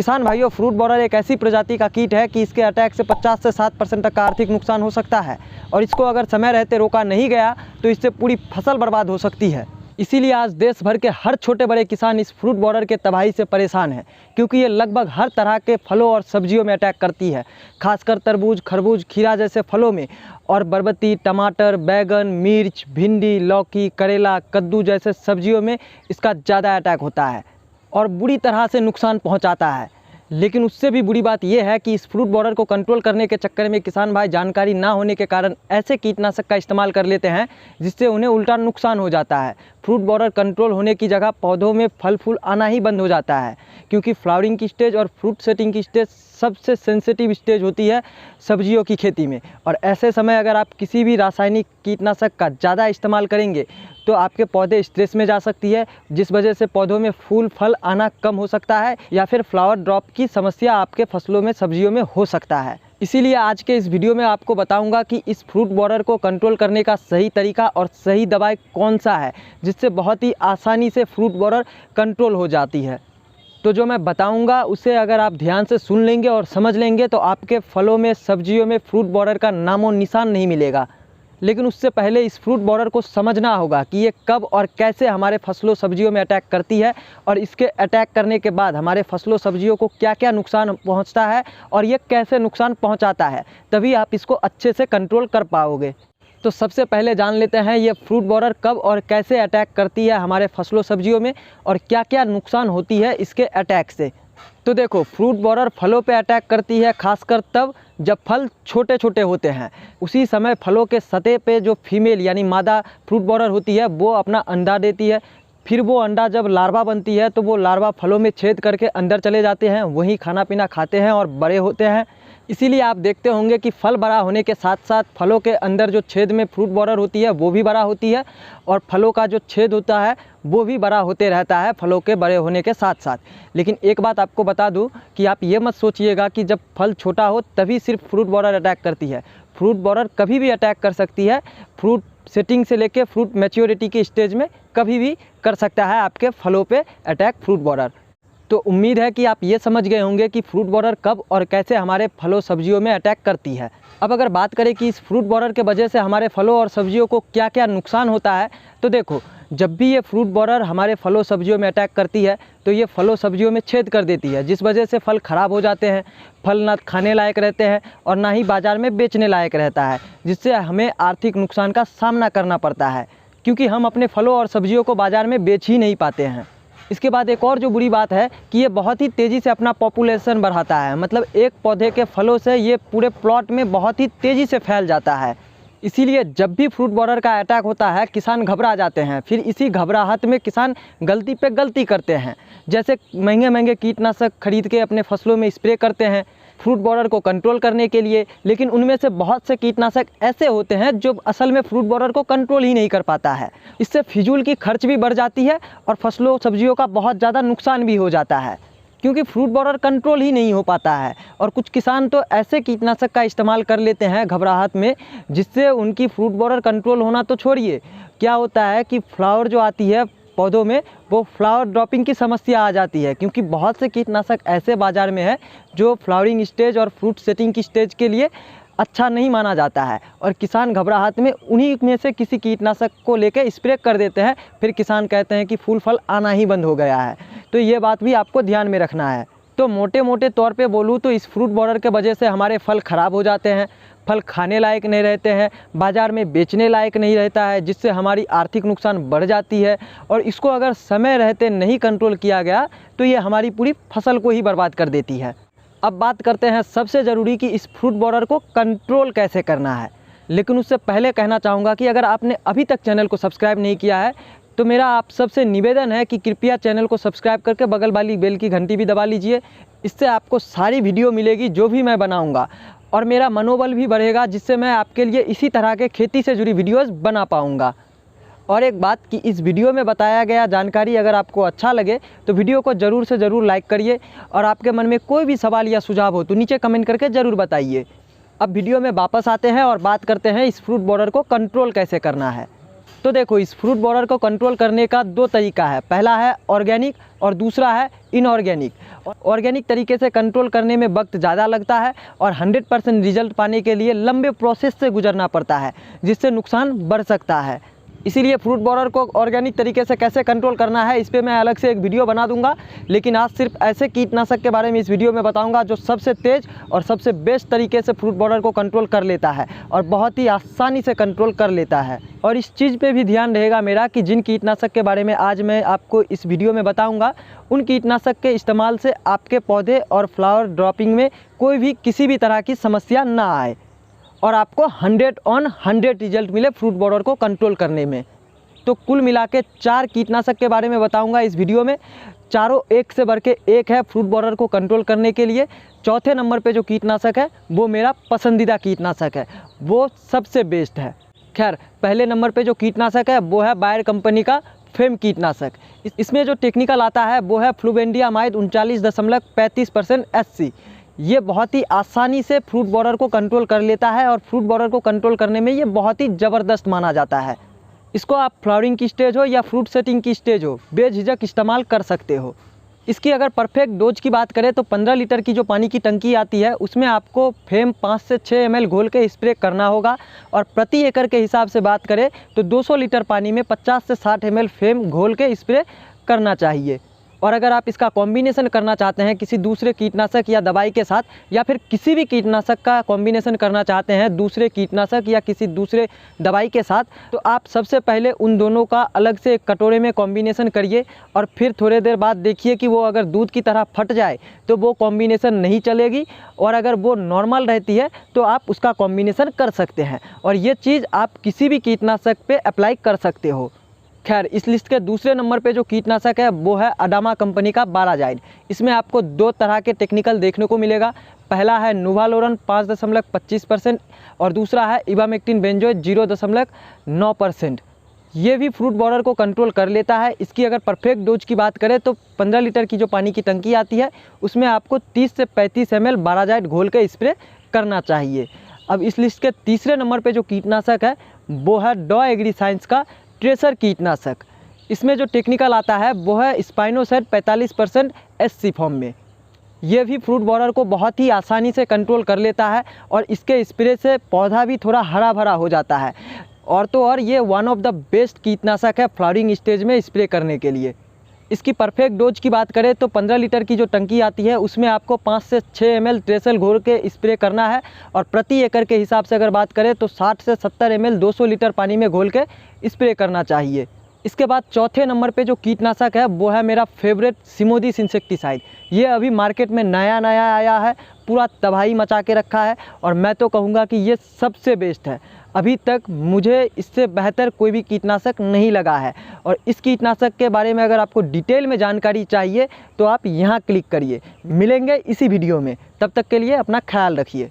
किसान भाइयों, फ्रूट बॉरर एक ऐसी प्रजाति का कीट है कि इसके अटैक से 50 से 60% तक का आर्थिक नुकसान हो सकता है और इसको अगर समय रहते रोका नहीं गया तो इससे पूरी फसल बर्बाद हो सकती है। इसीलिए आज देश भर के हर छोटे बड़े किसान इस फ्रूट बॉरर के तबाही से परेशान हैं, क्योंकि ये लगभग हर तरह के फलों और सब्जियों में अटैक करती है, खासकर तरबूज, खरबूज, खीरा जैसे फलों में, और बरबटी, टमाटर, बैगन, मिर्च, भिंडी, लौकी, करेला, कद्दू जैसे सब्जियों में इसका ज़्यादा अटैक होता है और बुरी तरह से नुकसान पहुंचाता है। लेकिन उससे भी बुरी बात यह है कि इस फ्रूट बॉरर को कंट्रोल करने के चक्कर में किसान भाई जानकारी ना होने के कारण ऐसे कीटनाशक का इस्तेमाल कर लेते हैं जिससे उन्हें उल्टा नुकसान हो जाता है। फ्रूट बॉरर कंट्रोल होने की जगह पौधों में फल फूल आना ही बंद हो जाता है, क्योंकि फ्लावरिंग की स्टेज और फ्रूट सेटिंग की स्टेज सबसे सेंसिटिव स्टेज होती है सब्जियों की खेती में। और ऐसे समय अगर आप किसी भी रासायनिक कीटनाशक का ज़्यादा इस्तेमाल करेंगे तो आपके पौधे स्ट्रेस में जा सकती है, जिस वजह से पौधों में फूल फल आना कम हो सकता है या फिर फ्लावर ड्रॉप की समस्या आपके फसलों में, सब्जियों में हो सकता है। इसीलिए आज के इस वीडियो में आपको बताऊंगा कि इस फ्रूट बॉरर को कंट्रोल करने का सही तरीका और सही दवाई कौन सा है जिससे बहुत ही आसानी से फ्रूट बॉरर कंट्रोल हो जाती है। तो जो मैं बताऊंगा उसे अगर आप ध्यान से सुन लेंगे और समझ लेंगे तो आपके फलों में, सब्जियों में फ्रूट बॉरर का नामो निशान नहीं मिलेगा। लेकिन उससे पहले इस फ्रूट बॉरर को समझना होगा कि ये कब और कैसे हमारे फसलों, सब्जियों में अटैक करती है और इसके अटैक करने के बाद हमारे फसलों, सब्जियों को क्या क्या नुकसान पहुंचता है और ये कैसे नुकसान पहुंचाता है, तभी आप इसको अच्छे से कंट्रोल कर पाओगे। तो सबसे पहले जान लेते हैं ये फ्रूट बॉरर कब और कैसे अटैक करती है हमारे फसलों, सब्जियों में और क्या क्या नुकसान होती है इसके अटैक से। तो देखो, फ्रूट बॉरर फलों पे अटैक करती है खासकर तब जब फल छोटे छोटे होते हैं। उसी समय फलों के सतह पे जो फीमेल यानी मादा फ्रूट बॉरर होती है वो अपना अंडा देती है। फिर वो अंडा जब लार्वा बनती है तो वो लार्वा फलों में छेद करके अंदर चले जाते हैं, वहीं खाना पीना खाते हैं और बड़े होते हैं। इसीलिए आप देखते होंगे कि फल बड़ा होने के साथ साथ फलों के अंदर जो छेद में फ्रूट बॉरर होती है वो भी बड़ा होती है और फलों का जो छेद होता है वो भी बड़ा होते रहता है फलों के बड़े होने के साथ साथ। लेकिन एक बात आपको बता दूं कि आप ये मत सोचिएगा कि जब फल छोटा हो तभी सिर्फ फ्रूट बॉरर अटैक करती है। फ्रूट बॉरर कभी भी अटैक कर सकती है, फ्रूट सेटिंग से लेके फ्रूट मैच्योरिटी की स्टेज में कभी भी कर सकता है आपके फलों पे अटैक फ्रूट बॉरर। तो उम्मीद है कि आप ये समझ गए होंगे कि फ्रूट बॉरर कब और कैसे हमारे फलों, सब्जियों में अटैक करती है। अब अगर बात करें कि इस फ्रूट बॉरर के वजह से हमारे फलों और सब्जियों को क्या क्या नुकसान होता है, तो देखो, जब भी ये फ्रूट बॉरर हमारे फलों, सब्जियों में अटैक करती है तो ये फलों, सब्जियों में छेद कर देती है, जिस वजह से फल ख़राब हो जाते हैं, फल ना खाने लायक रहते हैं और ना ही बाज़ार में बेचने लायक रहता है, जिससे हमें आर्थिक नुकसान का सामना करना पड़ता है, क्योंकि हम अपने फलों और सब्जियों को बाज़ार में बेच ही नहीं पाते हैं। इसके बाद एक और जो बुरी बात है कि ये बहुत ही तेज़ी से अपना पॉपुलेशन बढ़ाता है, मतलब एक पौधे के फलों से ये पूरे प्लॉट में बहुत ही तेज़ी से फैल जाता है। इसीलिए जब भी फ्रूट बॉरर का अटैक होता है किसान घबरा जाते हैं, फिर इसी घबराहट में किसान गलती पे गलती करते हैं, जैसे महंगे महंगे कीटनाशक खरीद के अपने फसलों में स्प्रे करते हैं फ्रूट बॉरर को कंट्रोल करने के लिए। लेकिन उनमें से बहुत से कीटनाशक ऐसे होते हैं जो असल में फ्रूट बॉरर को कंट्रोल ही नहीं कर पाता है। इससे फिजूल की खर्च भी बढ़ जाती है और फसलों, सब्जियों का बहुत ज़्यादा नुकसान भी हो जाता है, क्योंकि फ्रूट बॉरर कंट्रोल ही नहीं हो पाता है। और कुछ किसान तो ऐसे कीटनाशक का इस्तेमाल कर लेते हैं घबराहट में, जिससे उनकी फ्रूट बॉरर कंट्रोल होना तो छोड़िए, क्या होता है कि फ्लावर जो आती है पौधों में वो फ्लावर ड्रॉपिंग की समस्या आ जाती है, क्योंकि बहुत से कीटनाशक ऐसे बाज़ार में है जो फ्लावरिंग स्टेज और फ्रूट सेटिंग की स्टेज के लिए अच्छा नहीं माना जाता है और किसान घबराहट में उन्हीं में से किसी कीटनाशक को लेकर स्प्रे कर देते हैं, फिर किसान कहते हैं कि फूल फल आना ही बंद हो गया है। तो ये बात भी आपको ध्यान में रखना है। तो मोटे मोटे तौर पे बोलूँ तो इस फ्रूट बॉरर के वजह से हमारे फल ख़राब हो जाते हैं, फल खाने लायक नहीं रहते हैं, बाज़ार में बेचने लायक नहीं रहता है, जिससे हमारी आर्थिक नुकसान बढ़ जाती है। और इसको अगर समय रहते नहीं कंट्रोल किया गया तो ये हमारी पूरी फसल को ही बर्बाद कर देती है। अब बात करते हैं सबसे ज़रूरी कि इस फ्रूट बॉरर को कंट्रोल कैसे करना है। लेकिन उससे पहले कहना चाहूँगा कि अगर आपने अभी तक चैनल को सब्सक्राइब नहीं किया है तो मेरा आप सबसे निवेदन है कि कृपया चैनल को सब्सक्राइब करके बगल वाली बेल की घंटी भी दबा लीजिए। इससे आपको सारी वीडियो मिलेगी जो भी मैं बनाऊँगा और मेरा मनोबल भी बढ़ेगा, जिससे मैं आपके लिए इसी तरह के खेती से जुड़ी वीडियोज़ बना पाऊँगा। और एक बात कि इस वीडियो में बताया गया जानकारी अगर आपको अच्छा लगे तो वीडियो को ज़रूर से ज़रूर लाइक करिए और आपके मन में कोई भी सवाल या सुझाव हो तो नीचे कमेंट करके ज़रूर बताइए। अब वीडियो में वापस आते हैं और बात करते हैं इस फ्रूट बॉरर को कंट्रोल कैसे करना है। तो देखो, इस फ्रूट बॉरर को कंट्रोल करने का दो तरीका है। पहला है ऑर्गेनिक और दूसरा है इनऑर्गेनिक। ऑर्गेनिक तरीके से कंट्रोल करने में वक्त ज़्यादा लगता है और 100% रिजल्ट पाने के लिए लंबे प्रोसेस से गुजरना पड़ता है, जिससे नुकसान बढ़ सकता है। इसीलिए फ्रूट बॉरर को ऑर्गेनिक तरीके से कैसे कंट्रोल करना है, इस पर मैं अलग से एक वीडियो बना दूंगा। लेकिन आज सिर्फ ऐसे कीटनाशक के बारे में इस वीडियो में बताऊंगा जो सबसे तेज़ और सबसे बेस्ट तरीके से फ्रूट बॉरर को कंट्रोल कर लेता है और बहुत ही आसानी से कंट्रोल कर लेता है। और इस चीज़ पे भी ध्यान रहेगा मेरा कि जिन कीटनाशक के बारे में आज मैं आपको इस वीडियो में बताऊँगा, उन कीटनाशक के इस्तेमाल से आपके पौधे और फ्लावर ड्रॉपिंग में कोई भी किसी भी तरह की समस्या ना आए और आपको 100/100 रिजल्ट मिले फ्रूट बॉरर को कंट्रोल करने में। तो कुल मिला के 4 कीटनाशक के बारे में बताऊंगा इस वीडियो में। चारों एक से बढ़ के एक है फ्रूट बॉरर को कंट्रोल करने के लिए। चौथे नंबर पे जो कीटनाशक है वो मेरा पसंदीदा कीटनाशक है, वो सबसे बेस्ट है। खैर, पहले नंबर पे जो कीटनाशक है वो है बायर कंपनी का फेम कीटनाशक। इसमें जो टेक्निकल आता है वो है फ्लुवेंडियामाइड 39.35% SC। ये बहुत ही आसानी से फ्रूट बॉरर को कंट्रोल कर लेता है और फ्रूट बॉरर को कंट्रोल करने में ये बहुत ही ज़बरदस्त माना जाता है। इसको आप फ्लावरिंग की स्टेज हो या फ्रूट सेटिंग की स्टेज हो, बेझिझक इस्तेमाल कर सकते हो। इसकी अगर परफेक्ट डोज की बात करें तो 15 लीटर की जो पानी की टंकी आती है उसमें आपको फेम 5 से 6 ml घोल के स्प्रे करना होगा। और प्रति एकड़ के हिसाब से बात करें तो 200 लीटर पानी में 50 से 60 ml फेम घोल के स्प्रे करना चाहिए। और अगर आप इसका कॉम्बिनेशन करना चाहते हैं किसी दूसरे कीटनाशक या दवाई के साथ, या फिर किसी भी कीटनाशक का कॉम्बिनेशन करना चाहते हैं दूसरे कीटनाशक या किसी दूसरे दवाई के साथ, तो आप सबसे पहले उन दोनों का अलग से एक कटोरे में कॉम्बिनेशन करिए और फिर थोड़ी देर बाद देखिए कि वो अगर दूध की तरह फट जाए तो वो कॉम्बिनेशन नहीं चलेगी, और अगर वो नॉर्मल रहती है तो आप उसका कॉम्बिनेशन कर सकते हैं। और ये चीज़ आप किसी भी कीटनाशक पे अप्लाई कर सकते हो। खैर, इस लिस्ट के दूसरे नंबर पे जो कीटनाशक है वो है अडामा कंपनी का बाराजाइड। इसमें आपको दो तरह के टेक्निकल देखने को मिलेगा। पहला है नोवालोरन 5.25% और दूसरा है इबामेक्टिन बेंजोएट 0.9%। ये भी फ्रूट बॉरर को कंट्रोल कर लेता है। इसकी अगर परफेक्ट डोज की बात करें तो 15 लीटर की जो पानी की टंकी आती है उसमें आपको 30 से 35 ml बाराजाइड घोल के स्प्रे करना चाहिए। अब इस लिस्ट के तीसरे नंबर पर जो कीटनाशक है वो है डॉ एग्री साइंस का ट्रेसर कीटनाशक। इसमें जो टेक्निकल आता है वो है स्पाइनोसाइड 45% SC फॉर्म में। ये भी फ्रूट बॉरर को बहुत ही आसानी से कंट्रोल कर लेता है और इसके स्प्रे से पौधा भी थोड़ा हरा भरा हो जाता है। और तो और ये वन ऑफ द बेस्ट कीटनाशक है फ्लावरिंग स्टेज में स्प्रे करने के लिए। इसकी परफेक्ट डोज की बात करें तो 15 लीटर की जो टंकी आती है उसमें आपको 5 से 6 ml ट्रेसल घोल के स्प्रे करना है। और प्रति एकड़ के हिसाब से अगर बात करें तो 60 से 70 ml 200 लीटर पानी में घोल के स्प्रे करना चाहिए। इसके बाद चौथे नंबर पे जो कीटनाशक है वो है मेरा फेवरेट सिमोदिस इंसेक्टिसाइड। ये अभी मार्केट में नया आया है, पूरा तबाही मचा के रखा है और मैं तो कहूँगा कि ये सबसे बेस्ट है। अभी तक मुझे इससे बेहतर कोई भी कीटनाशक नहीं लगा है। और इस कीटनाशक के बारे में अगर आपको डिटेल में जानकारी चाहिए तो आप यहाँ क्लिक करिए। मिलेंगे इसी वीडियो में, तब तक के लिए अपना ख्याल रखिए।